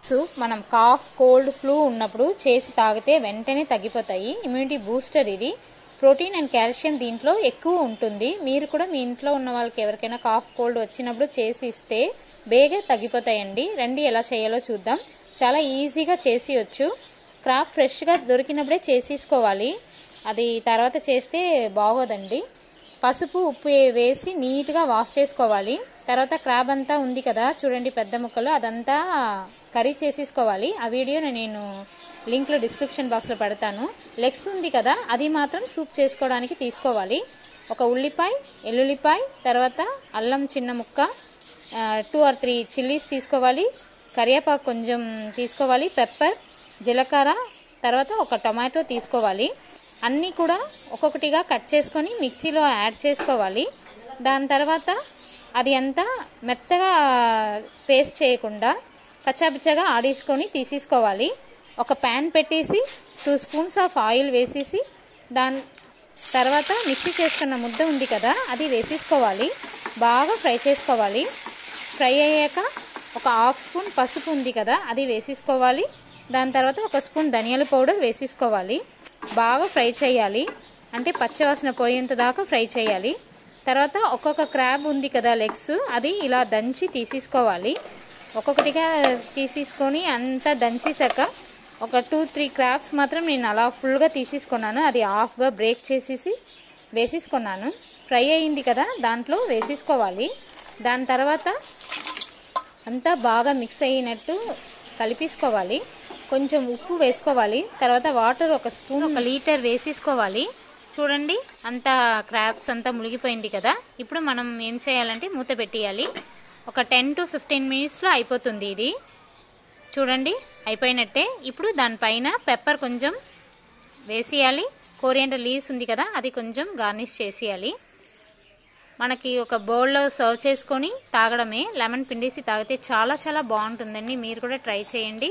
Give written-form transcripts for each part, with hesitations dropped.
Soup మనం cough cold flu ఉన్నప్పుడు చేసి తాగితే వెంటనే తగ్గిపోతాయి. ఇమ్యూనిటీ బూస్టర్ ఇది. ప్రోటీన్ అండ్ కాల్షియం దీంట్లో ఎక్కువ ఉంటుంది. మీరు కూడా మీ ఇంట్లో ఉన్న వాళ్ళకి ఎవరికైనా కాఫ్ కోల్డ్ వచ్చినప్పుడు చేసి ఇస్తే బేగా తగ్గిపోతాయండి. రండి ఎలా చేయాలో చూద్దాం. చాలా ఈజీగా చేసేయచ్చు. క్రాబ్ ఫ్రెష్గా దొరికినప్పుడే చేసేసుకోవాలి. అది తర్వాత చేస్తే బాగోదండి. పసుపు ఉప్పు వేసి నీట్గా వాష్ చేసుకోవాలి. తర్వాత క్రాబ్ అంతా ఉంది కదా చూడండి పెద్ద ముక్కలు, అదంతా కర్రీ చేసేసుకోవాలి. ఆ వీడియో నేను లింక్లో డిస్క్రిప్షన్ బాక్స్లో పెడతాను. లెగ్స్ ఉంది కదా అది మాత్రం సూప్ చేసుకోవడానికి తీసుకోవాలి. ఒక ఉల్లిపాయ, ఎల్లుల్లిపాయ, తర్వాత అల్లం చిన్న ముక్క, 2 or 3 చిల్లీస్ తీసుకోవాలి. కరివేపాకు కొంచెం తీసుకోవాలి. పెప్పర్, జీలకర్ర, తర్వాత ఒక టొమాటో తీసుకోవాలి. అన్నీ కూడా ఒక్కొక్కటిగా కట్ చేసుకొని మిక్సీలో యాడ్ చేసుకోవాలి. దాని తర్వాత అది అంతా మెత్తగా పేస్ట్ చేయకుండా కచ్చాపిచ్చగా ఆడేసుకొని తీసేసుకోవాలి. ఒక ప్యాన్ పెట్టేసి 2 స్పూన్స్ ఆఫ్ ఆయిల్ వేసేసి దాని తర్వాత మిక్సీ చేసుకున్న ముద్ద ఉంది కదా అది వేసేసుకోవాలి. బాగా ఫ్రై చేసుకోవాలి. ఫ్రై అయ్యాక ఒక 1/2 స్పూన్ పసుపు ఉంది కదా అది వేసేసుకోవాలి. దాని తర్వాత 1 స్పూన్ ధనియాల పౌడర్ వేసేసుకోవాలి. బాగా ఫ్రై చేయాలి. అంటే పచ్చివాసన పోయేంత దాకా ఫ్రై చేయాలి. తర్వాత ఒక్కొక్క క్రాబ్ ఉంది కదా లెగ్స్ అది ఇలా దంచి తీసేసుకోవాలి. ఒక్కొక్కటిగా తీసేసుకొని అంతా దంచేసాక ఒక 2-3 క్రాబ్స్ మాత్రం నేను అలా ఫుల్గా తీసేసుకున్నాను. అది హాఫ్గా బ్రేక్ చేసేసి వేసేసుకున్నాను. ఫ్రై అయింది కదా దాంట్లో వేసేసుకోవాలి. దాని తర్వాత అంతా బాగా మిక్స్ అయినట్టు కలిపేసుకోవాలి. కొంచెం ఉప్పు వేసుకోవాలి. తర్వాత వాటర్ 1 స్పూన్ 1 లీటర్ వేసేసుకోవాలి. చూడండి అంతా క్రాబ్స్ అంతా మునిగిపోయింది కదా. ఇప్పుడు మనం ఏం చేయాలంటే మూత పెట్టేయాలి. ఒక 10 to 15 మినిట్స్లో అయిపోతుంది ఇది. చూడండి అయిపోయినట్టే. ఇప్పుడు దానిపైన పెప్పర్ కొంచెం వేసేయాలి. కోరియాండర్ లీవ్స్ ఉంది కదా అది కొంచెం గార్నిష్ చేసేయాలి. మనకి ఒక బౌల్లో సర్వ్ చేసుకొని తాగడమే. లెమన్ పిండేసి తాగితే చాలా చాలా బాగుంటుందండి. మీరు కూడా ట్రై చేయండి.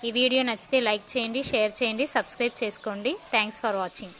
ఈ వీడియో నచ్చితే లైక్ చేయండి, షేర్ చేయండి, సబ్స్క్రైబ్ చేసుకోండి. Thanks for watching.